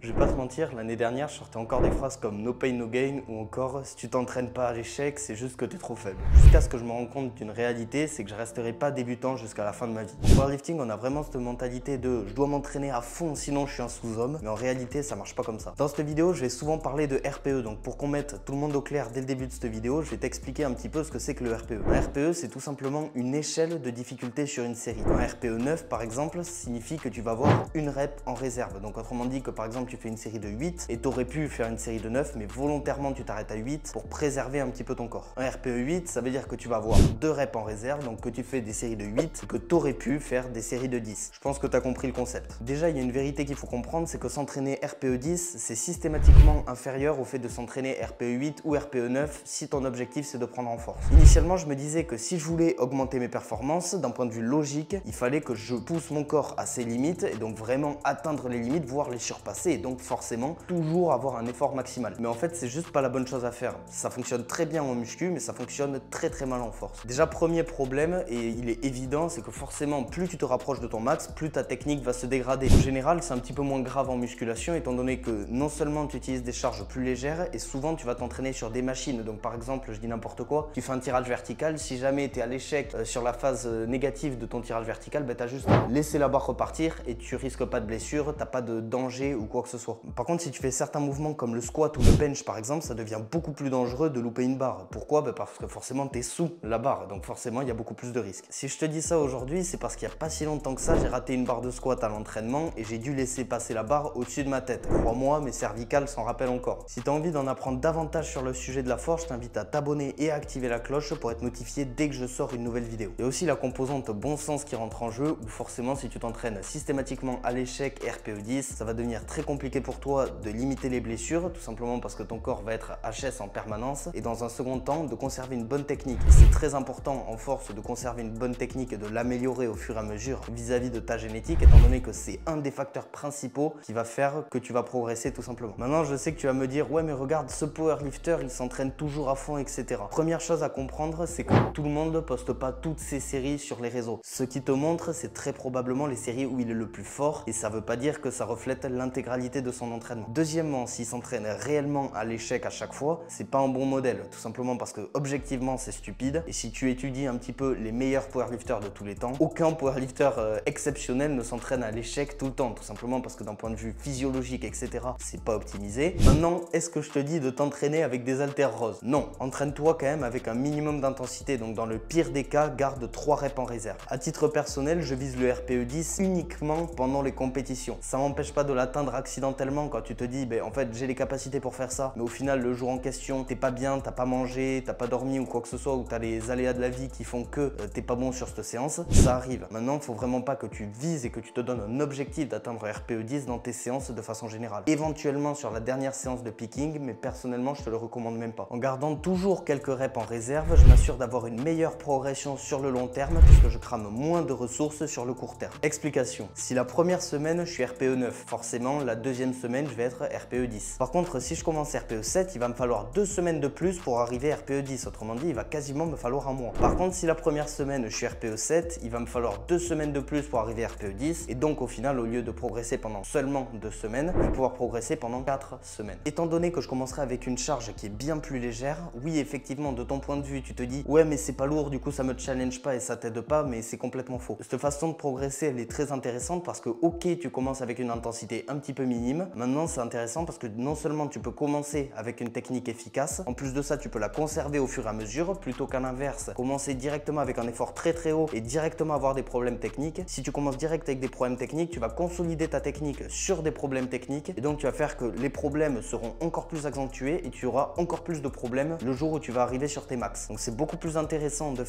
Je vais pas te mentir, l'année dernière, je sortais encore des phrases comme no pain no gain ou encore si tu t'entraînes pas à l'échec, c'est juste que tu es trop faible. Jusqu'à ce que je me rende compte d'une réalité, c'est que je resterai pas débutant jusqu'à la fin de ma vie. En powerlifting, on a vraiment cette mentalité de je dois m'entraîner à fond sinon je suis un sous-homme, mais en réalité, ça marche pas comme ça. Dans cette vidéo, je vais souvent parler de RPE, donc pour qu'on mette tout le monde au clair dès le début de cette vidéo, je vais t'expliquer un petit peu ce que c'est que le RPE. Un RPE, c'est tout simplement une échelle de difficulté sur une série. Un RPE 9, par exemple, signifie que tu vas avoir une rep en réserve. Donc autrement dit que par exemple, tu fais une série de 8 et tu aurais pu faire une série de 9, mais volontairement tu t'arrêtes à 8 pour préserver un petit peu ton corps. Un RPE 8, ça veut dire que tu vas avoir 2 reps en réserve, donc que tu fais des séries de 8 et que tu aurais pu faire des séries de 10. Je pense que tu as compris le concept. Déjà, il y a une vérité qu'il faut comprendre, c'est que s'entraîner RPE 10, c'est systématiquement inférieur au fait de s'entraîner RPE 8 ou RPE 9 si ton objectif c'est de prendre en force. Initialement, je me disais que si je voulais augmenter mes performances, d'un point de vue logique, il fallait que je pousse mon corps à ses limites et donc vraiment atteindre les limites, voire les surpasser et donc forcément toujours avoir un effort maximal. Mais en fait, c'est juste pas la bonne chose à faire. Ça fonctionne très bien en muscu, mais ça fonctionne très mal en force. Déjà, premier problème, et il est évident, c'est que forcément, plus tu te rapproches de ton max, plus ta technique va se dégrader. En général, c'est un petit peu moins grave en musculation, étant donné que non seulement tu utilises des charges plus légères, et souvent tu vas t'entraîner sur des machines. Donc par exemple, je dis n'importe quoi, tu fais un tirage vertical, si jamais tu es à l'échec sur la phase négative de ton tirage vertical, tu as juste laissé la barre repartir et tu risques pas de blessure, t'as pas de danger ou quoi que ce soit. Par contre, si tu fais certains mouvements comme le squat ou le bench par exemple, ça devient beaucoup plus dangereux de louper une barre. Pourquoi? Parce que forcément tu es sous la barre, donc forcément il y a beaucoup plus de risques. Si je te dis ça aujourd'hui, c'est parce qu'il n'y a pas si longtemps que ça, j'ai raté une barre de squat à l'entraînement et j'ai dû laisser passer la barre au-dessus de ma tête. Crois-moi, mes cervicales s'en rappellent encore. Si tu as envie d'en apprendre davantage sur le sujet de la force, je t'invite à t'abonner et à activer la cloche pour être notifié dès que je sors une nouvelle vidéo. Il y a aussi la composante bon sens qui rentre en jeu, où forcément si tu t'entraînes systématiquement à l'échec RPE 10, ça va devenir très compliqué pour toi de limiter les blessures, tout simplement parce que ton corps va être HS en permanence, et dans un second temps de conserver une bonne technique. C'est très important en force de conserver une bonne technique et de l'améliorer au fur et à mesure vis-à-vis de ta génétique, étant donné que c'est un des facteurs principaux qui va faire que tu vas progresser tout simplement. Maintenant, je sais que tu vas me dire ouais mais regarde, ce powerlifter il s'entraîne toujours à fond, etc. Première chose à comprendre, c'est que tout le monde ne poste pas toutes ses séries sur les réseaux. Ce qui te montre, c'est très probablement les séries où il est le plus fort, et ça veut pas dire que ça reflète l'intégralité de son entraînement. Deuxièmement, s'il s'entraîne réellement à l'échec à chaque fois, c'est pas un bon modèle, tout simplement parce que objectivement c'est stupide, et si tu étudies un petit peu les meilleurs powerlifters de tous les temps, aucun powerlifter exceptionnel ne s'entraîne à l'échec tout le temps, tout simplement parce que d'un point de vue physiologique, etc., c'est pas optimisé. Maintenant, est-ce que je te dis de t'entraîner avec des haltères roses? Non, entraîne-toi quand même avec un minimum d'intensité, donc dans le pire des cas, garde 3 reps en réserve. À titre personnel, je vise le RPE 10 uniquement pendant les compétitions. Ça m'empêche pas de l'atteindre accidentellement quand tu te dis ben, en fait j'ai les capacités pour faire ça, mais au final le jour en question t'es pas bien, t'as pas mangé, t'as pas dormi ou quoi que ce soit, ou t'as les aléas de la vie qui font que t'es pas bon sur cette séance, ça arrive. Maintenant il faut vraiment pas que tu vises et que tu te donnes un objectif d'atteindre RPE 10 dans tes séances de façon générale. Éventuellement sur la dernière séance de picking, mais personnellement je te le recommande même pas. En gardant toujours quelques reps en réserve, je m'assure d'avoir une meilleure progression sur le long terme puisque je crame moins de ressources sur le court terme. Explication: si la première semaine je suis RPE 9, forcément la deuxième semaine je vais être RPE 10. Par contre, si je commence RPE 7, il va me falloir 2 semaines de plus pour arriver RPE 10. Autrement dit, il va quasiment me falloir un mois. Par contre, si la première semaine je suis RPE 7, il va me falloir 2 semaines de plus pour arriver RPE 10. Et donc au final, au lieu de progresser pendant seulement 2 semaines, je vais pouvoir progresser pendant 4 semaines. Étant donné que je commencerai avec une charge qui est bien plus légère, oui effectivement de ton point de vue tu te dis ouais mais c'est pas lourd, du coup ça me challenge pas et ça t'aide pas, mais c'est complètement faux. Cette façon de progresser elle est très intéressante parce que ok tu commences avec une intensité un petit peu minime, maintenant c'est intéressant parce que non seulement tu peux commencer avec une technique efficace, en plus de ça tu peux la conserver au fur et à mesure plutôt qu'à l'inverse, commencer directement avec un effort très haut et directement avoir des problèmes techniques. Si tu commences direct avec des problèmes techniques, tu vas consolider ta technique sur des problèmes techniques et donc tu vas faire que les problèmes seront encore plus accentués et tu auras encore plus de problèmes le jour où tu vas arriver sur tes max. Donc c'est beaucoup plus intéressant de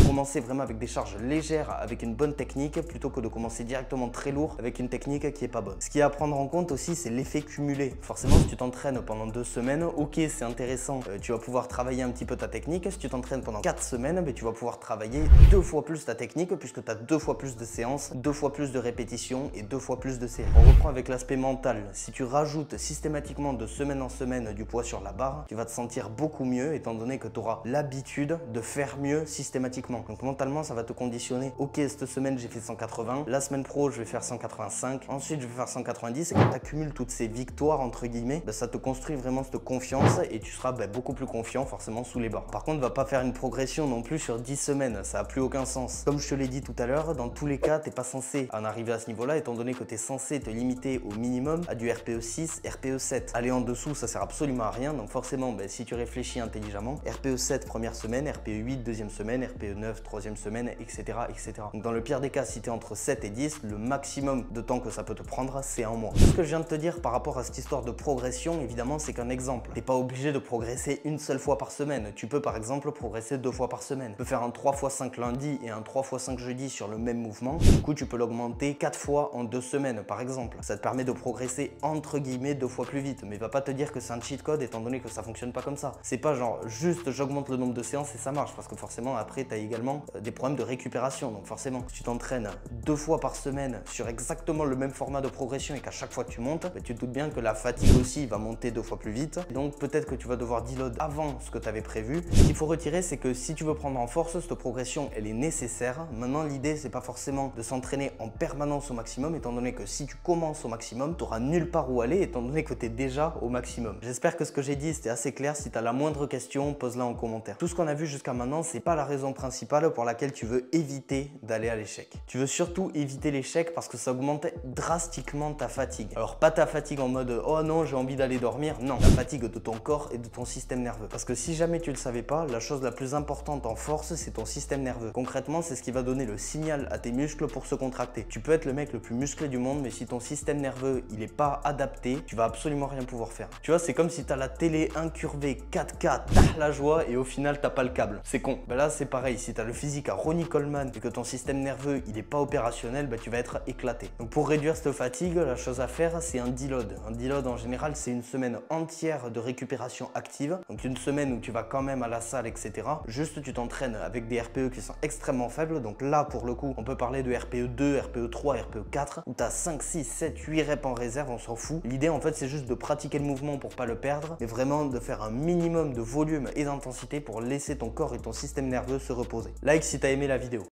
commencer vraiment avec des charges légères avec une bonne technique plutôt que de commencer directement très lourd avec une technique qui est pas bonne. Ce qui est à prendre en compte aussi, c'est l'effet cumulé. Forcément, si tu t'entraînes pendant 2 semaines, ok c'est intéressant, tu vas pouvoir travailler un petit peu ta technique. Si tu t'entraînes pendant 4 semaines, tu vas pouvoir travailler 2 fois plus ta technique puisque tu as 2 fois plus de séances, 2 fois plus de répétitions et 2 fois plus de séries. On reprend avec l'aspect mental. Si tu rajoutes systématiquement de semaine en semaine du poids sur la barre, tu vas te sentir beaucoup mieux étant donné que tu auras l'habitude de faire mieux systématiquement. Donc mentalement, ça va te conditionner. Ok, cette semaine j'ai fait 180, la semaine pro je vais faire 185, ensuite je vais faire 190 et quand tu accumules toutes ces victoires entre guillemets, ça te construit vraiment cette confiance et tu seras beaucoup plus confiant forcément sous les barres. Par contre, va pas faire une progression non plus sur 10 semaines, ça a plus aucun sens. Comme je te l'ai dit tout à l'heure, dans tous les cas, t'es pas censé en arriver à ce niveau-là étant donné que tu es censé te limiter au minimum à du RPE 6, RPE 7. Aller en dessous, ça sert absolument à rien. Donc forcément, si tu réfléchis intelligemment, RPE 7 première semaine, RPE 8 deuxième semaine, RPE 9 troisième semaine, etc. etc. Donc dans le pire des cas, si tu es entre 7 et 10, le maximum de temps que ça peut te prendre, c'est un mois. Ce que je viens de te dire par rapport à cette histoire de progression, évidemment, c'est qu'un exemple. Tu n'es pas obligé de progresser une seule fois par semaine. Tu peux par exemple progresser 2 fois par semaine. Tu peux faire un 3x5 lundi et un 3x5 jeudi sur le même mouvement. Du coup, tu peux l'augmenter 4 fois en 2 semaines par exemple. Ça te permet de progresser entre guillemets 2 fois plus vite. Mais va pas te dire que c'est un cheat code étant donné que ça fonctionne pas comme ça. C'est pas genre juste j'augmente le nombre de séances et ça marche, parce que forcément après tu as également des problèmes de récupération. Donc forcément, si tu t'entraînes 2 fois par semaine sur exactement le même format de progression et qu'à chaque fois que tu montes, tu te doutes bien que la fatigue aussi va monter 2 fois plus vite. Et donc peut-être que tu vas devoir deload avant ce que tu avais prévu. Ce qu'il faut retirer, c'est que si tu veux prendre en force, cette progression elle est nécessaire. Maintenant l'idée c'est pas forcément de s'entraîner en permanence au maximum, étant donné que si tu commences au maximum, tu n'auras nulle part où aller étant donné que tu es déjà au maximum. J'espère que ce que j'ai dit c'était assez clair. Si tu as la moindre question, pose-la en commentaire. Tout ce qu'on a vu jusqu'à maintenant, c'est pas la raison principale pour laquelle tu veux éviter d'aller à l'échec. Tu veux surtout éviter l'échec parce que ça augmente drastiquement ta fatigue. Alors pas ta fatigue en mode oh non j'ai envie d'aller dormir, non, la fatigue de ton corps et de ton système nerveux. Parce que si jamais tu le savais pas, la chose la plus importante en force c'est ton système nerveux. Concrètement, c'est ce qui va donner le signal à tes muscles pour se contracter. Tu peux être le mec le plus musclé du monde, mais si ton système nerveux il est pas adapté, tu vas absolument rien pouvoir faire. Tu vois, c'est comme si tu as la télé incurvée 4K, t'as la joie et au final t'as pas le câble. C'est con. Là c'est pareil, si tu as le physique à Ronnie Coleman et que ton système nerveux il est pas opérationnel, tu vas être éclaté. Donc pour réduire cette fatigue, la chose à faire c'est un deload. Un deload en général c'est une semaine entière de récupération active. Donc une semaine où tu vas quand même à la salle, etc. Juste tu t'entraînes avec des RPE qui sont extrêmement faibles. Donc là pour le coup on peut parler de RPE 2, RPE 3, RPE 4 où tu as 5, 6, 7, 8 reps en réserve, on s'en fout. L'idée en fait c'est juste de pratiquer le mouvement pour pas le perdre, mais vraiment de faire un minimum de volume et d'intensité pour laisser ton corps et ton système nerveux se reposer. Like si tu as aimé la vidéo.